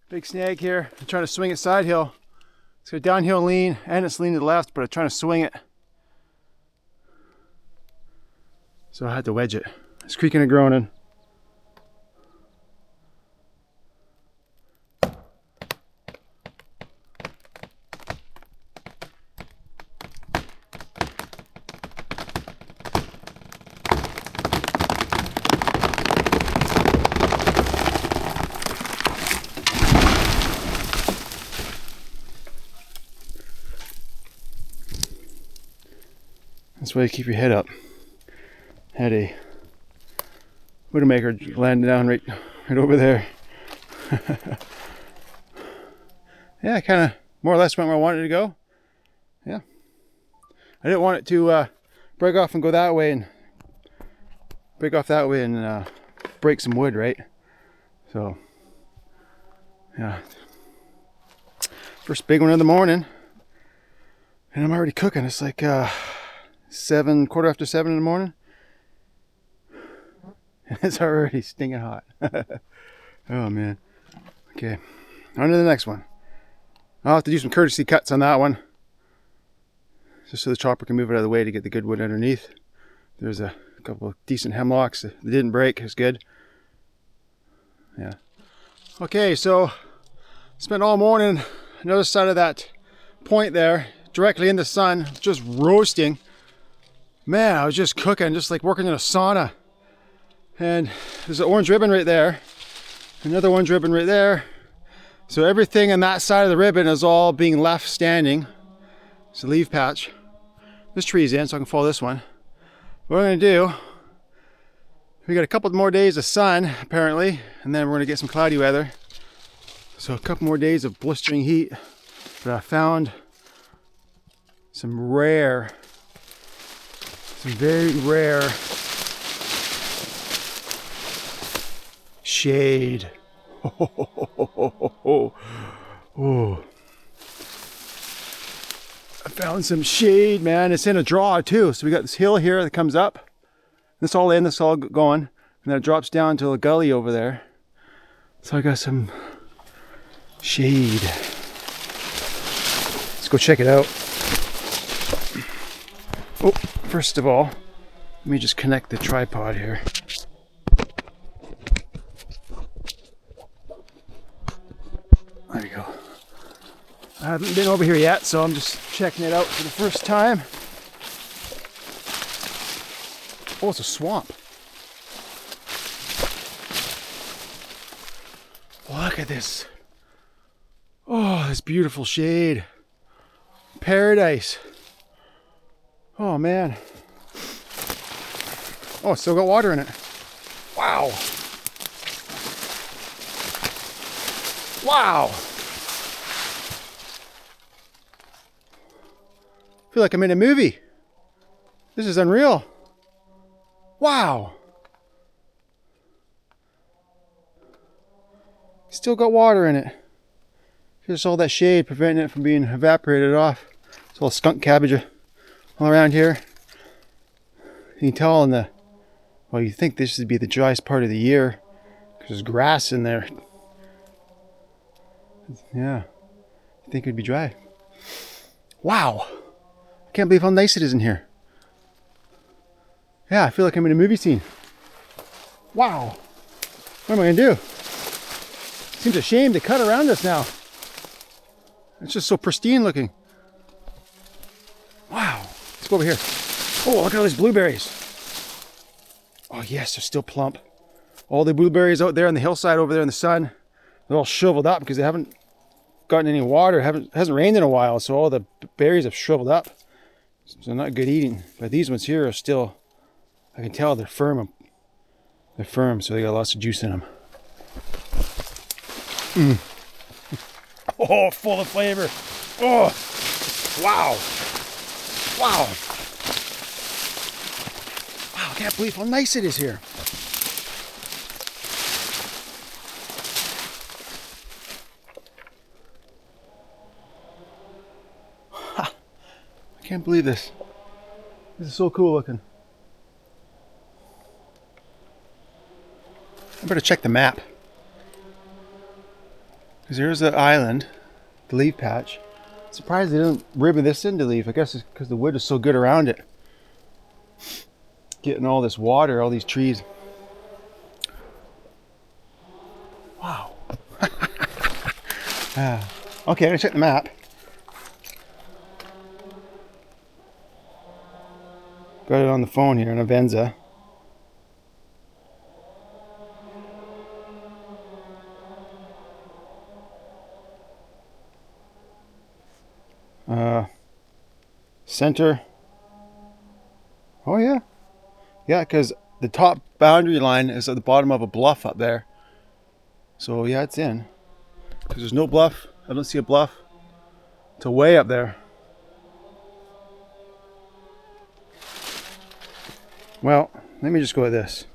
Big snag here. I'm trying to swing it side hill. It's got a downhill lean and it's leaning to the left, but I'm trying to swing it. So I had to wedge it. It's creaking and groaning. That's why you keep your head up. Had a Widowmaker landing down right over there. Yeah, I kind of more or less went where I wanted it to go. Yeah. I didn't want it to break off and go that way and break off that way and break some wood, right? So, yeah. First big one of the morning. And I'm already cooking. It's like 7, quarter after 7 in the morning. It's already stinging hot. Oh man. Okay, on to the next one. I'll have to do some courtesy cuts on that one, just so the chopper can move it out of the way to get the good wood underneath. There's a couple of decent hemlocks that didn't break. It's good. Yeah. Okay, so spent all morning on the other side of that point there, directly in the sun, just roasting. Man, I was just cooking, just like working in a sauna. And there's an orange ribbon right there, another orange ribbon right there. So everything on that side of the ribbon is all being left standing. It's a leaf patch. This tree's in, so I can follow this one. What I'm gonna do, we got a couple more days of sun apparently, and then we're gonna get some cloudy weather. So a couple more days of blistering heat. But I found some very rare shade. Oh. I found some shade, man. It's in a draw too. So we got this hill here that comes up. This all in, this all going. And then it drops down to a gully over there. So I got some shade. Let's go check it out. Oh, first of all, let me just connect the tripod here. There we go. I haven't been over here yet, so I'm just checking it out for the first time. Oh, it's a swamp. Look at this. Oh, this beautiful shade. Paradise. Oh, man. Oh, it's still got water in it. Wow. Wow. I feel like I'm in a movie. This is unreal. Wow. Still got water in it. Just all that shade preventing it from being evaporated off. It's all skunk cabbage all around here. You can tell in the, well, you think this would be the driest part of the year because there's grass in there. Yeah, I think it'd be dry. Wow. I can't believe how nice it is in here. Yeah, I feel like I'm in a movie scene. Wow. What am I gonna do? Seems a shame to cut around us now. It's just so pristine looking. Wow. Let's go over here. Oh, look at all these blueberries. Oh yes, they're still plump. All the blueberries out there on the hillside over there in the sun, they're all shriveled up because they haven't gotten any water. Hasn't rained in a while, so all the berries have shriveled up. So not good eating. But these ones here are still, I can tell they're firm. They're firm, so they got lots of juice in them. Oh, full of flavor. Oh, wow. Wow. Wow, I can't believe how nice it is here. Ha. I can't believe this. This is so cool looking. I better check the map. Because here's the island, the leaf patch. Surprised they didn't ribbon this into leaf. I guess it's because the wood is so good around it. Getting all this water, all these trees. Wow. Okay, I'm gonna check the map. Got it on the phone here in Avenza. Center. Oh yeah. Yeah, because the top boundary line is at the bottom of a bluff up there. So yeah, it's in. Because there's no bluff. I don't see a bluff. It's way up there. Well, let me just go with this.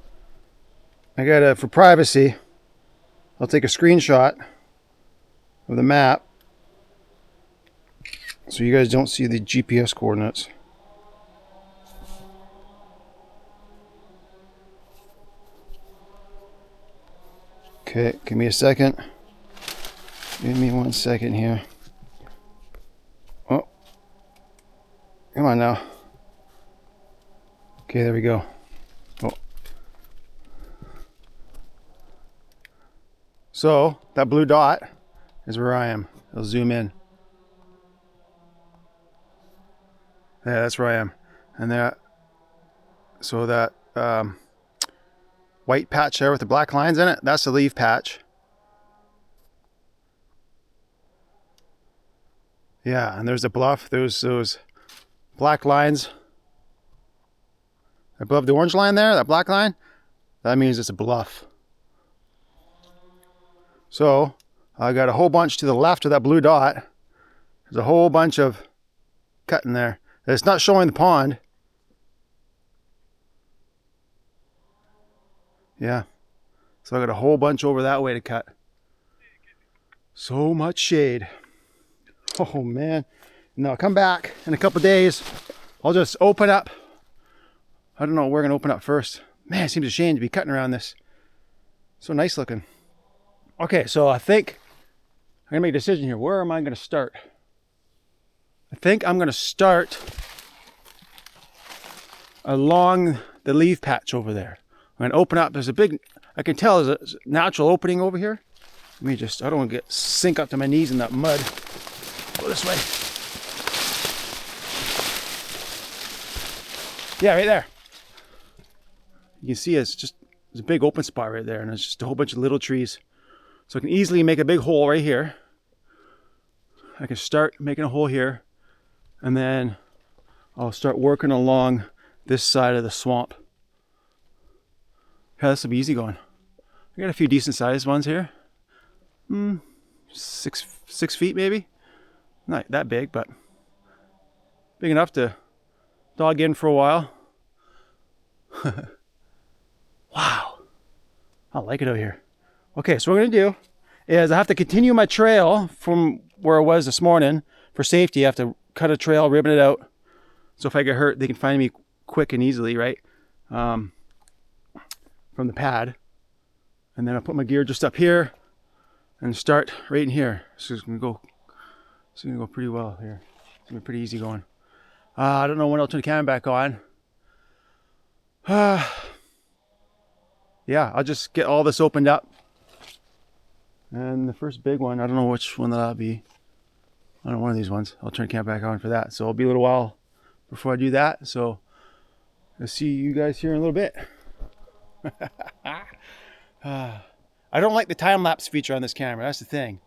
I gotta, for privacy, I'll take a screenshot of the map so you guys don't see the GPS coordinates. Okay, give me a second. Give me 1 second here. Oh, come on now. Okay, there we go. Oh. So, that blue dot is where I am. I'll zoom in. Yeah, that's where I am. And that, so that white patch there with the black lines in it, that's the leaf patch. Yeah, and there's the bluff. There's those black lines above the orange line there, that black line. That means it's a bluff. So I got a whole bunch to the left of that blue dot. There's a whole bunch of cut in there. It's not showing the pond. Yeah. So I got a whole bunch over that way to cut. So much shade. Oh man. Now I'll come back in a couple days. I'll just open up. I don't know, we're gonna open up first. Man, it seems a shame to be cutting around this. So nice looking. Okay, so I think I'm gonna make a decision here. Where am I gonna start? I think I'm gonna start along the leaf patch over there. I'm gonna open up. There's a big, I can tell there's a natural opening over here. Let me just, I don't want to sink up to my knees in that mud. Go this way. Yeah, right there. You can see it's just, there's a big open spot right there, and it's just a whole bunch of little trees. So I can easily make a big hole right here. I can start making a hole here, and then I'll start working along this side of the swamp. Yeah, this will be easy going. I got a few decent sized ones here. 6 feet maybe. Not that big, but big enough to dog in for a while. Wow. I like it out here. Okay, so what we're gonna do is I have to continue my trail from where I was this morning. For safety, I have to cut a trail, ribbon it out. So if I get hurt, they can find me quick and easily, right? From the pad. And then I'll put my gear just up here and start right in here. So it's gonna go pretty well here. It's gonna be pretty easy going. I don't know when I'll turn the camera back on. Yeah, I'll just get all this opened up. And the first big one, I don't know which one that'll be. I don't know, one of these ones. I'll turn the camera back on for that. So it'll be a little while before I do that. So I'll see you guys here in a little bit. I don't like the time-lapse feature on this camera. That's the thing.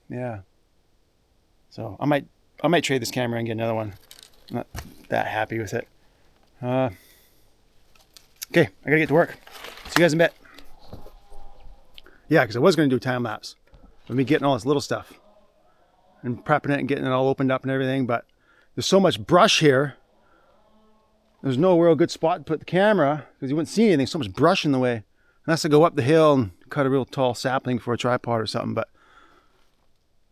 Yeah. So I might trade this camera and get another one. I'm not that happy with it. Okay, I gotta get to work. See you guys in a bit. Yeah, because I was gonna do a time-lapse. Let me getting all this little stuff and prepping it and getting it all opened up and everything, but there's so much brush here. There's no real good spot to put the camera because you wouldn't see anything. So much brush in the way. Unless I go up the hill and cut a real tall sapling for a tripod or something, but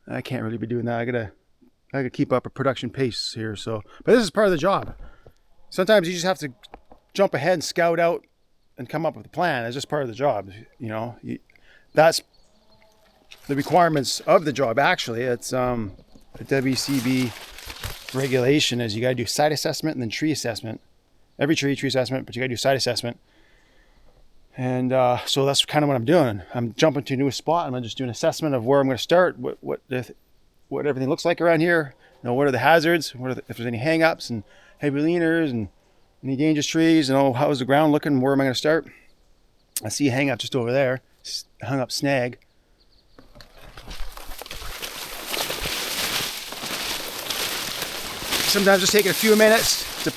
I can't really be doing that. I gotta keep up a production pace here. So, but this is part of the job. Sometimes you just have to jump ahead and scout out and come up with a plan. It's just part of the job. You know, that's the requirements of the job. Actually, it's a WCB regulation is you got to do site assessment and then tree assessment. Every tree assessment, but you got to do site assessment. And so that's kind of what I'm doing. I'm jumping to a new spot. I'm just doing an assessment of where I'm going to start, what everything looks like around here. You know, what are the hazards? If there's any hang-ups and heavy leaners and any dangerous trees? You know, how's the ground looking? Where am I going to start? I see a hang-up just over there, hung up snag. Sometimes just taking a few minutes to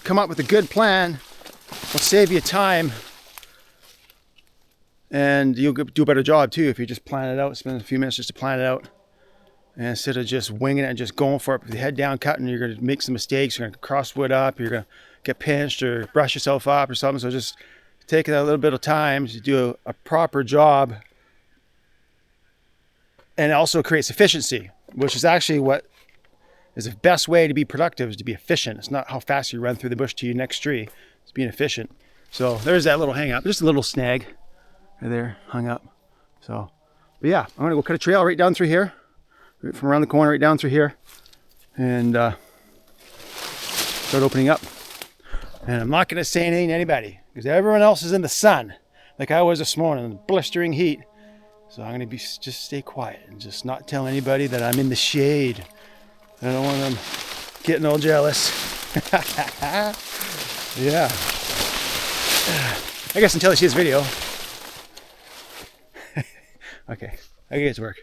come up with a good plan will save you time. And you'll do a better job too if you just plan it out, spend a few minutes just to plan it out. And instead of just winging it and just going for it with the head down cutting, you're going to make some mistakes. You're going to cross wood up, you're going to get pinched or brush yourself up or something. So just taking a little bit of time to do a proper job. And it also creates efficiency, which is actually what is the best way to be productive, is to be efficient. It's not how fast you run through the bush to your next tree. It's being efficient. So there's that little hang up, just a little snag. Right there, hung up. So, but yeah, I'm gonna go cut a trail right down through here, right from around the corner, right down through here, and start opening up. And I'm not gonna say anything to anybody because everyone else is in the sun, like I was this morning, in the blistering heat. So I'm gonna just stay quiet and just not tell anybody that I'm in the shade. I don't want them getting all jealous. Yeah. I guess until they see this video. Okay, I get to work.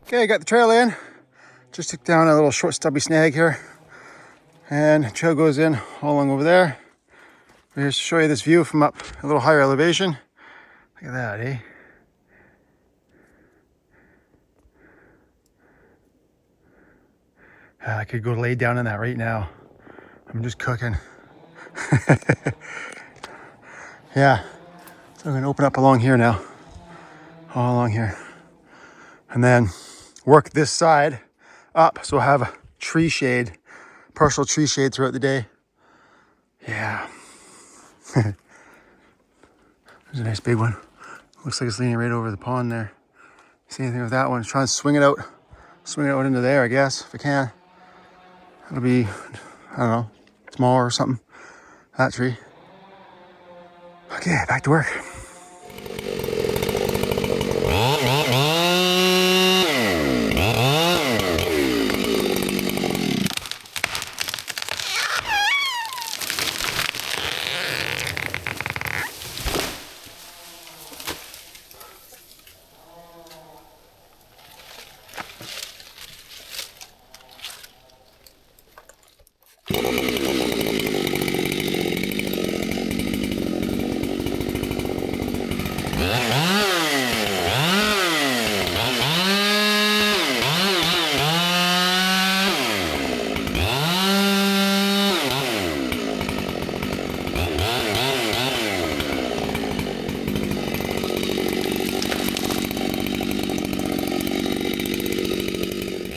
Okay, I got the trail in. Just took down a little short stubby snag here. And the trail goes in all along over there. Here's to show you this view from up a little higher elevation. Look at that, eh? I could go lay down in that right now. I'm just cooking. Yeah, so I'm gonna open up along here now. All along here. And then work this side up so I'll have a tree shade, partial tree shade throughout the day. Yeah. There's a nice big one. Looks like it's leaning right over the pond there. See anything with that one? Try and swing it out into there, I guess, if I can. It'll be, I don't know, smaller or something. That tree. Okay, back to work.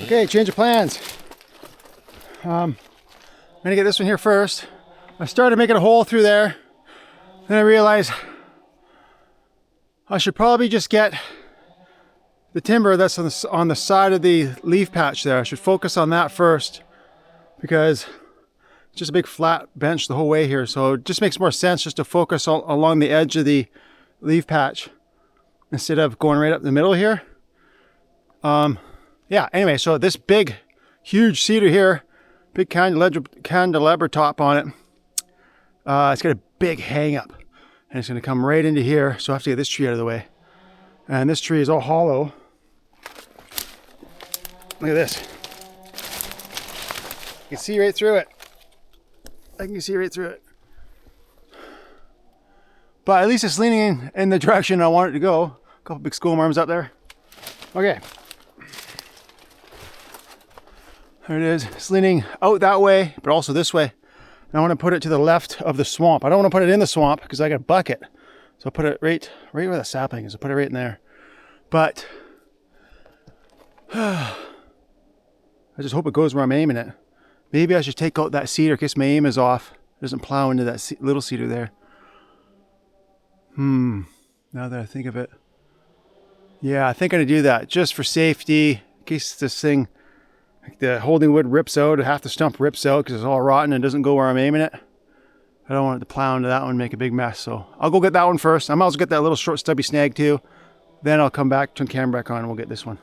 Okay, change of plans. I'm gonna get this one here first. I started making a hole through there. Then I realized I should probably just get the timber that's on the side of the leaf patch there. I should focus on that first because it's just a big flat bench the whole way here. So it just makes more sense just to focus along the edge of the leaf patch instead of going right up the middle here. Yeah, anyway, so this big, huge cedar here, big candelabra top on it, it's got a big hang up and it's gonna come right into here. So I have to get this tree out of the way. And this tree is all hollow. Look at this. You can see right through it. I can see right through it. But at least it's leaning in the direction I want it to go. A couple big school arms up there. Okay. There it is. It's leaning out that way, but also this way. And I want to put it to the left of the swamp. I don't want to put it in the swamp because I got a bucket. So I'll put it right where the sapling is. I'll put it right in there. But I just hope it goes where I'm aiming it. Maybe I should take out that cedar in case my aim is off. It doesn't plow into that little cedar there. Now that I think of it. Yeah, I think I'm gonna do that just for safety, in case this thing, like the holding wood rips out, or half the stump rips out because it's all rotten and doesn't go where I'm aiming it. I don't want it to plow into that one and make a big mess, so I'll go get that one first. I might also get that little short stubby snag too. Then I'll come back, turn the camera back on, and we'll get this one.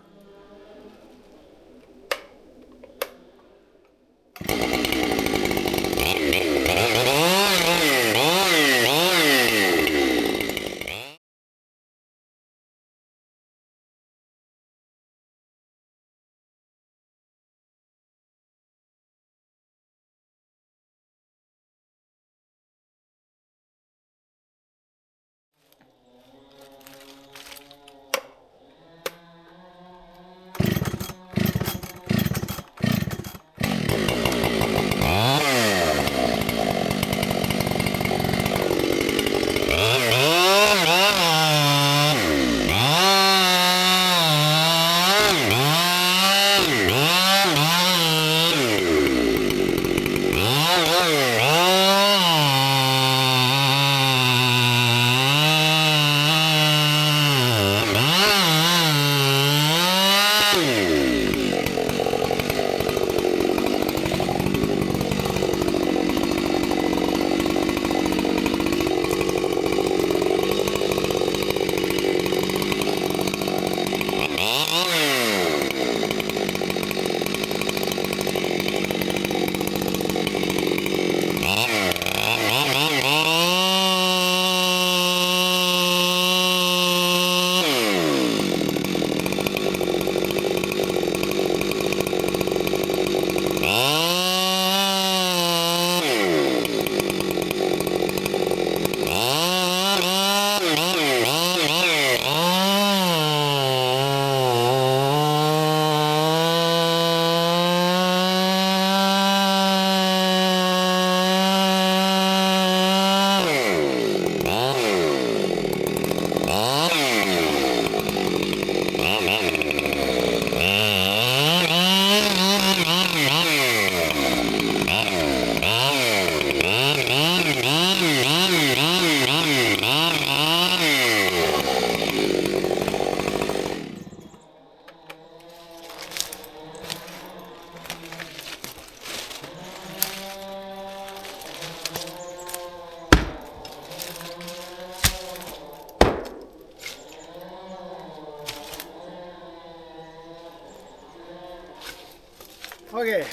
Okay,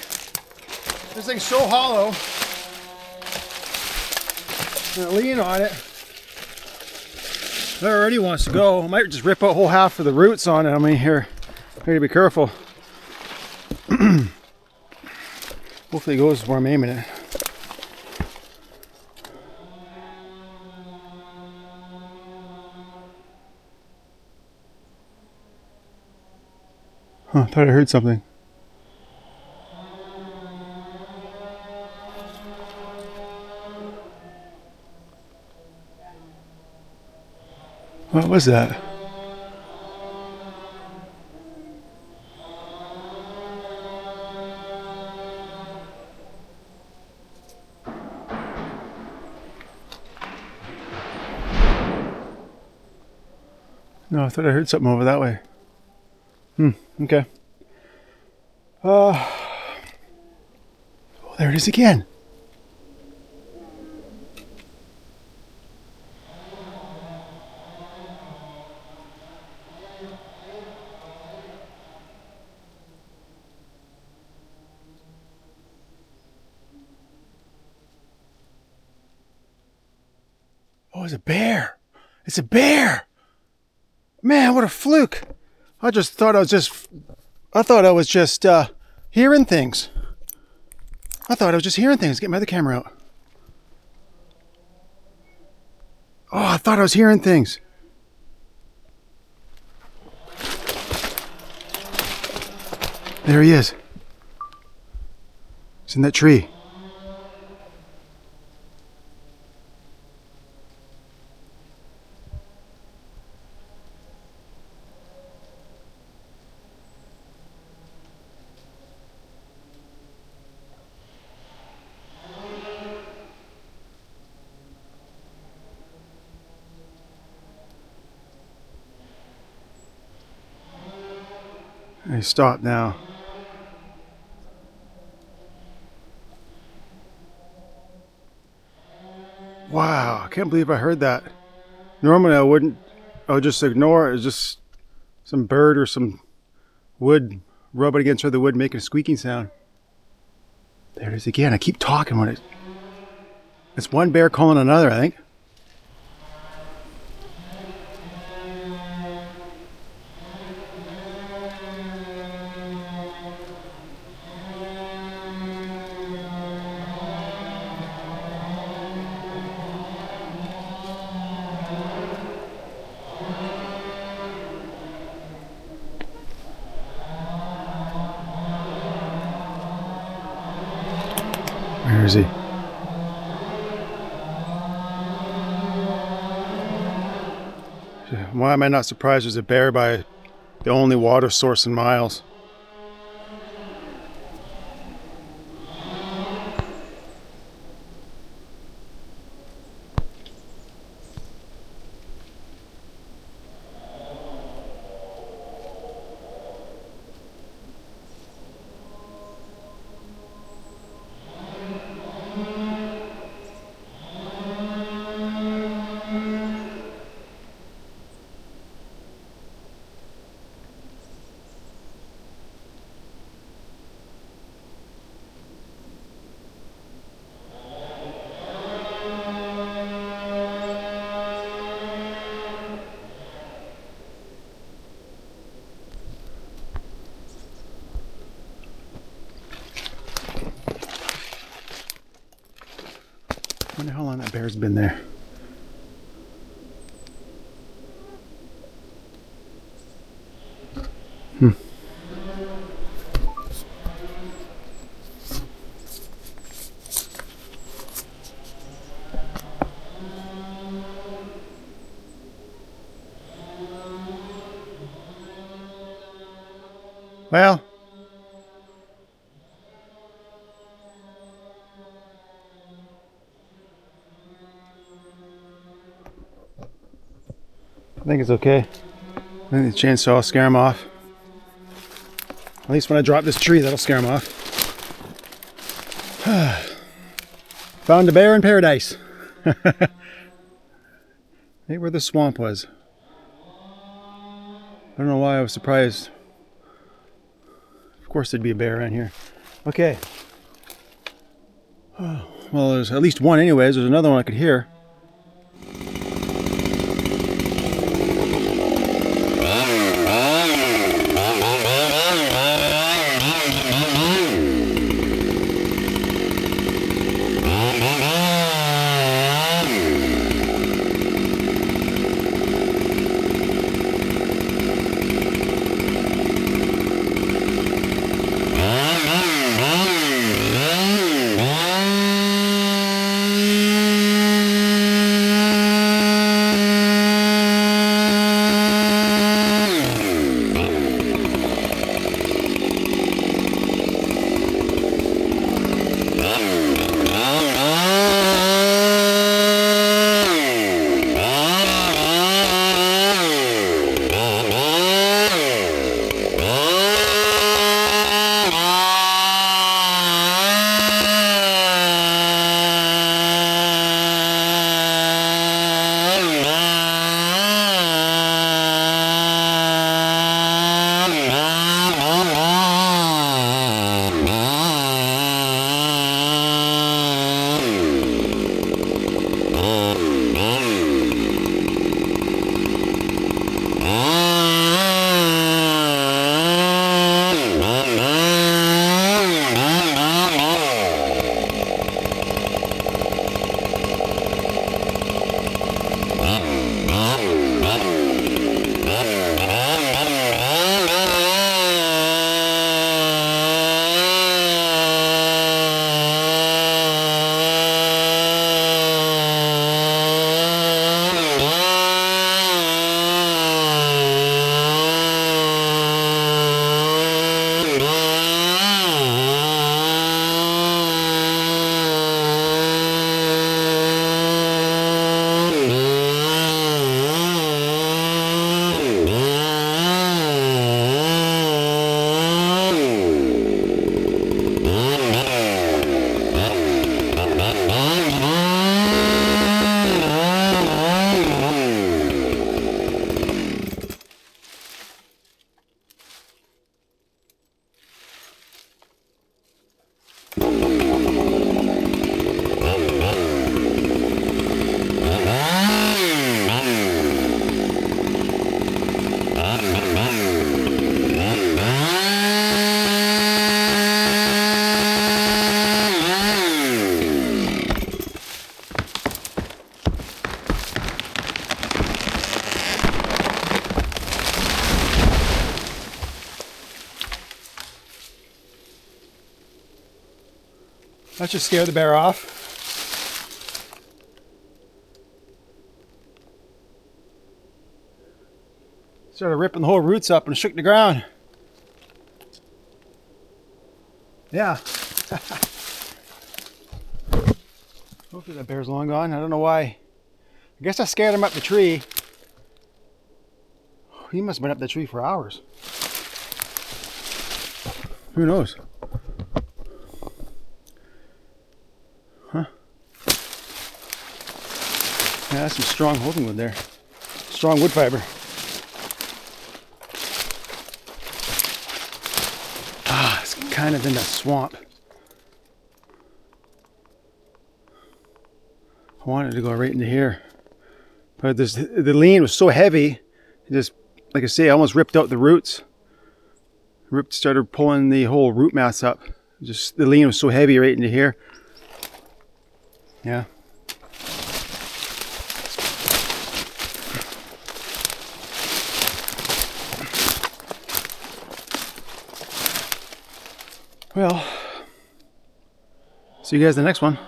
this thing's so hollow. I'm gonna lean on it. It already wants to go. I might just rip out whole half of the roots on it. I mean, here, I gotta be careful. Hopefully it goes where I'm aiming it. Huh, I thought I heard something. What was that? No, I thought I heard something over that way. Okay. Oh, there it is again. Oh, it's a bear. It's a bear. Man, what a fluke. I thought I was just hearing things. I thought I was just hearing things. Get my other camera out. Oh, I thought I was hearing things. There he is. He's in that tree. I stop now. Wow, I can't believe I heard that. Normally I wouldn't. I would just ignore it. It's just some bird or some wood rubbing against the wood making a squeaking sound. There it is again. I keep talking when it's one bear calling another, I think. Where is he? Why am I not surprised there's a bear by the only water source in miles? I wonder how long that bear's been there. Well, I think it's okay. I think the chainsaw will scare him off. At least when I drop this tree, that'll scare him off. Found a bear in paradise. Right where the swamp was. I don't know why I was surprised. Of course there'd be a bear around here. Okay. Well, there's at least one anyways. There's another one I could hear. That should scare the bear off. Started ripping the whole roots up and shook the ground. Yeah. Hopefully that bear's long gone. I don't know why. I guess I scared him up the tree. He must have been up the tree for hours. Who knows? Huh? Yeah, that's some strong holding wood there. Strong wood fiber. Ah, it's kind of in the swamp. I wanted to go right into here, but the lean was so heavy, it just, like I say, I almost ripped out the roots. Started pulling the whole root mass up. Just the lean was so heavy right into here. Yeah. Well, see you guys in the next one.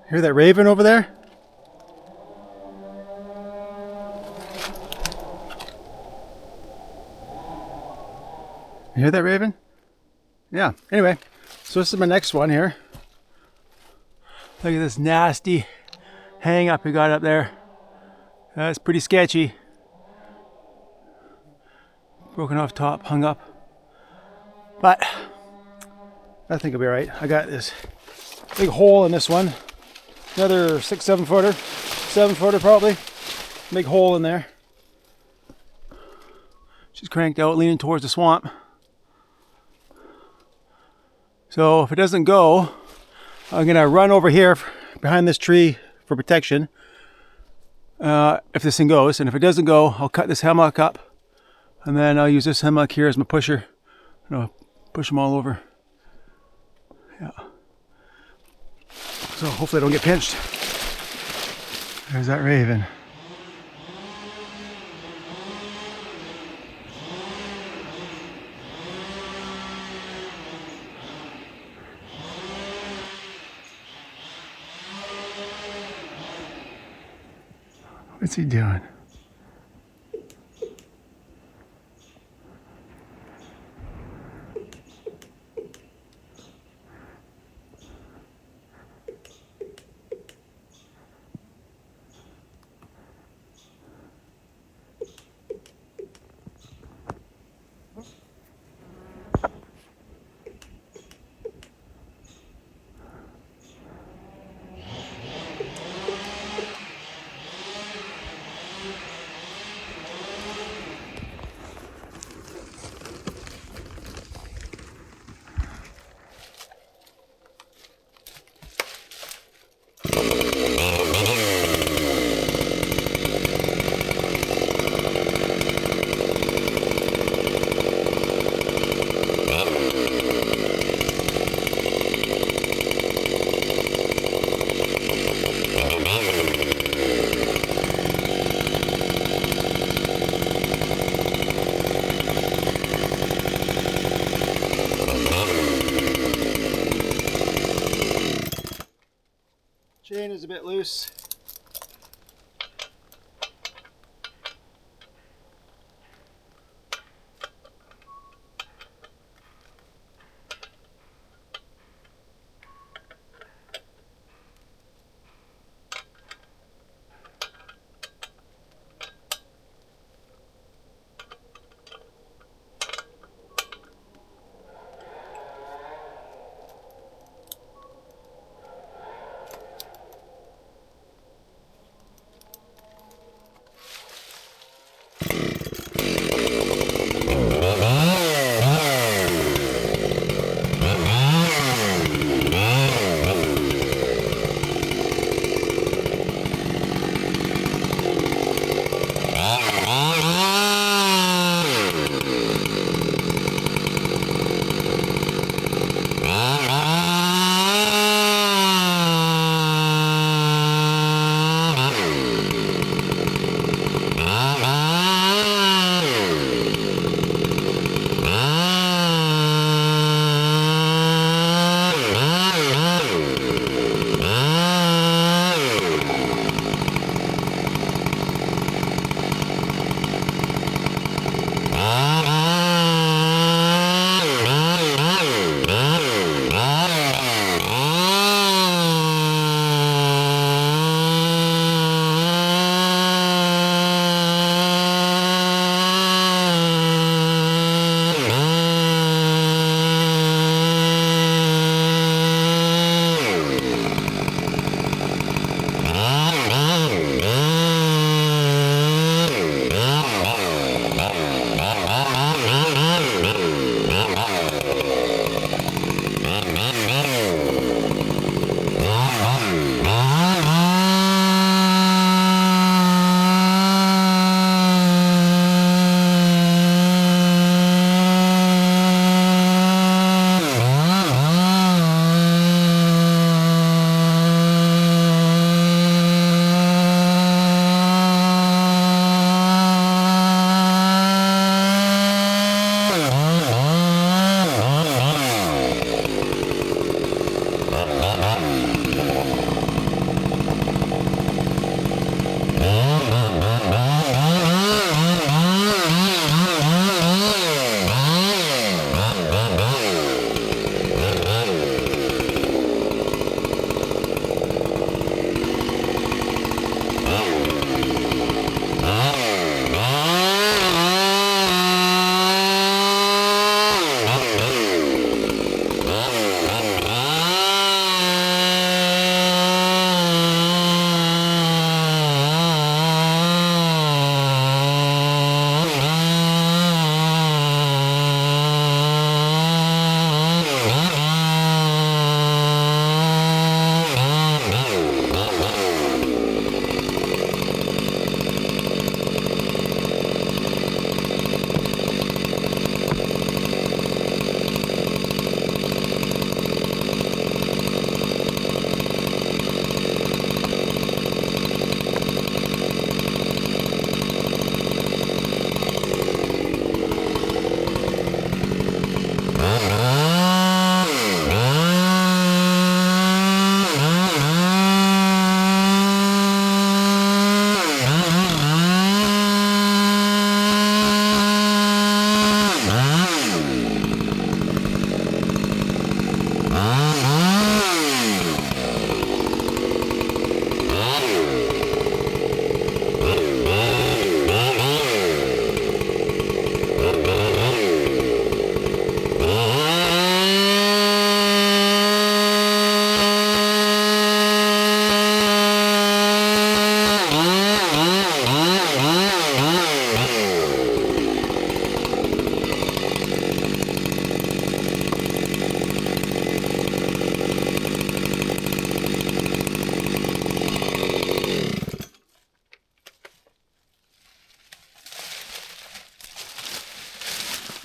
Hear that raven over there? You hear that raven? Yeah, anyway, so this is my next one here. Look at this nasty hang up we got up there. That's pretty sketchy. Broken off top, hung up. But I think it'll be alright. I got this big hole in this one. Another 6-7 footer. 7 footer probably. Big hole in there. She's cranked out, leaning towards the swamp. So if it doesn't go, I'm gonna run over here behind this tree for protection. If this thing goes, and if it doesn't go, I'll cut this hemlock up, and then I'll use this hemlock here as my pusher. And I'll push them all over. Yeah. So hopefully I don't get pinched. There's that raven. What's he doing? Chain is a bit loose.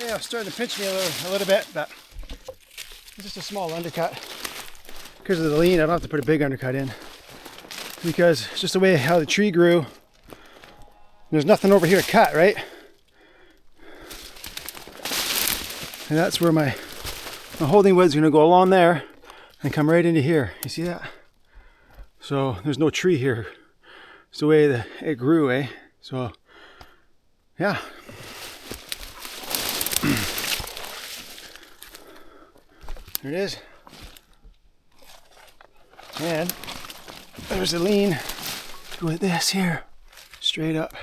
Yeah, it's starting to pinch me a little bit, but it's just a small undercut. Because of the lean, I don't have to put a big undercut in. Because it's just the way how the tree grew. There's nothing over here to cut, right? And that's where my holding wood's gonna go along there and come right into here. You see that? So there's no tree here. It's the way that it grew, eh? So, yeah. There it is. And there's a lean with this here, straight up.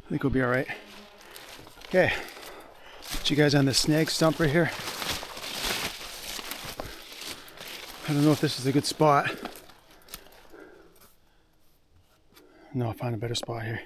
I think we'll be all right. Okay, put you guys on this snag stump right here. I don't know if this is a good spot. No, I'll find a better spot here.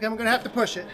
then we're gonna have to push it.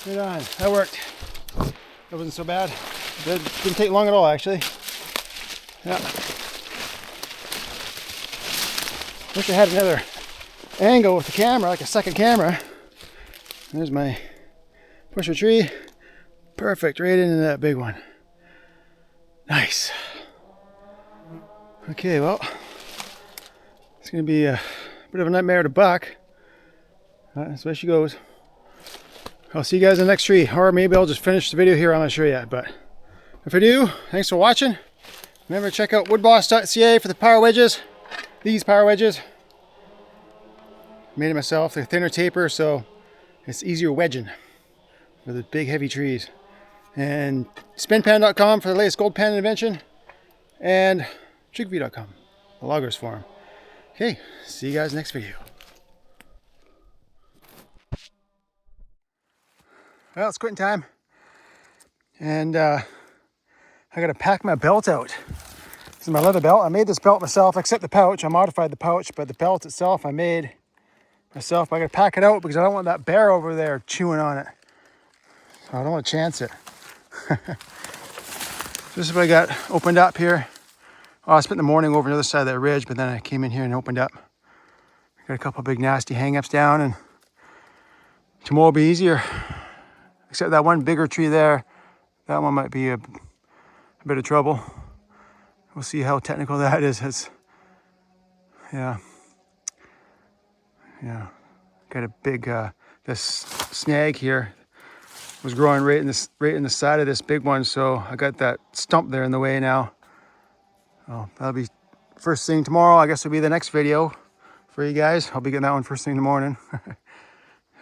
Right on, that worked. That wasn't so bad. It didn't take long at all, actually. Yeah. Wish I had another angle with the camera, like a second camera. There's my pusher tree. Perfect, right into that big one. Nice. Okay, well, it's gonna be a bit of a nightmare to buck. That's the way she goes. I'll see you guys in the next tree, or maybe I'll just finish the video here. I'm not sure yet, but if I do, thanks for watching. Remember to check out woodboss.ca for the power wedges. These power wedges. Made it myself. They're thinner taper, so it's easier wedging for the big heavy trees. And spinpan.com for the latest gold pan invention. And chickpea.com, the loggers forum. Okay, see you guys next video. Well, it's quitting time. And I gotta pack my belt out. This is my leather belt. I made this belt myself, except the pouch. I modified the pouch, but the belt itself I made myself. But I gotta pack it out because I don't want that bear over there chewing on it. So I don't want to chance it. This is what I got opened up here. Oh, I spent the morning over on the other side of that ridge, but then I came in here and opened up. Got a couple big nasty hang-ups down, and tomorrow will be easier. Except that one bigger tree there, that one might be a bit of trouble. We'll see how technical that is. Yeah. Got a big this snag here was growing right in the side of this big one, so I got that stump there in the way now. Oh, that'll be first thing tomorrow. I guess it'll be the next video for you guys. I'll be getting that one first thing in the morning.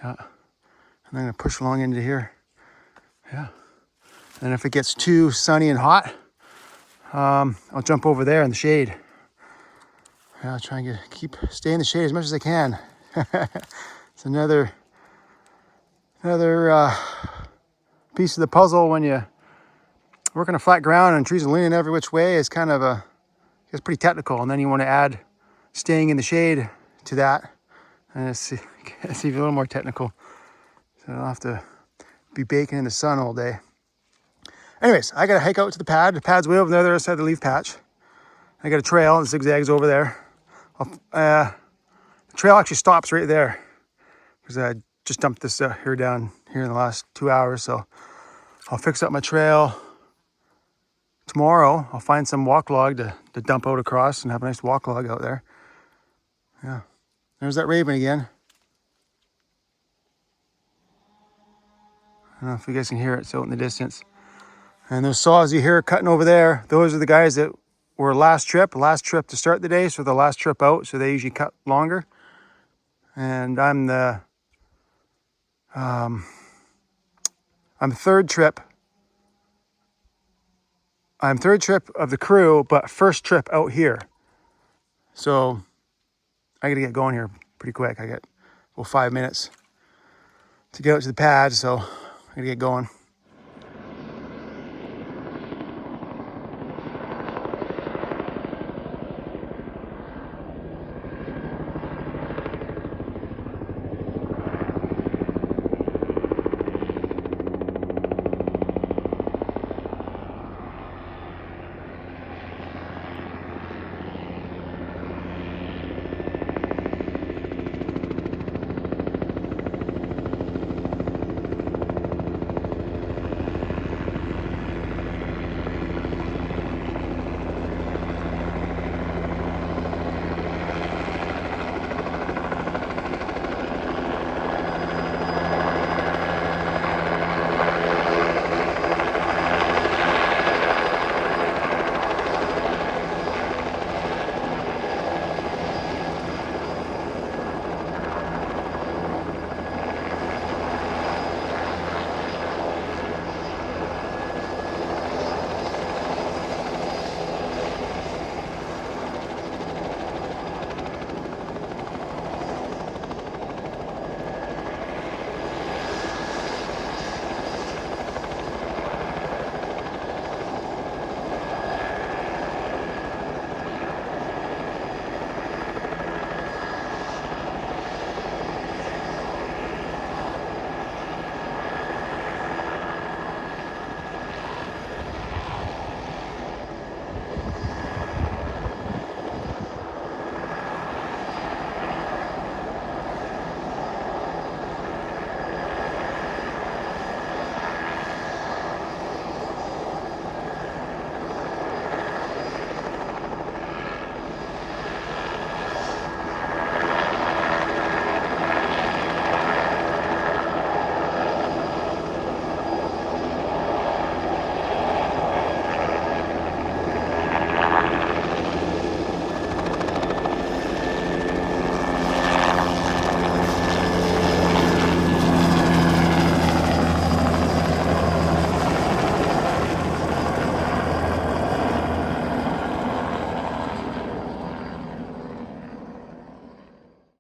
Yeah. And I'm gonna push along into here. Yeah. And if it gets too sunny and hot, I'll jump over there in the shade. Yeah, I'll try and stay in the shade as much as I can. It's another piece of the puzzle when you work on a flat ground and trees are leaning every which way. Is kind of it's pretty technical, and then you want to add staying in the shade to that, and it's even a little more technical. So I don't have to be baking in the sun all day. Anyways, I gotta hike out to the pad. The pad's way over there, the other side of the leaf patch. I got a trail that zigzags over there. The trail actually stops right there. because I just dumped this here down here in the last 2 hours. So I'll fix up my trail. Tomorrow I'll find some walk log to dump out across and have a nice walk log out there. Yeah, there's that raven again. I don't know if you guys can hear it. It's out in the distance. And those saws you hear cutting over there, those are the guys that were last trip to start the day, so the last trip out, so they usually cut longer. And I'm the I'm third trip. I'm third trip of the crew, but first trip out here. So I gotta get going here pretty quick. I got 5 minutes to get out to the pad, so I gotta get going.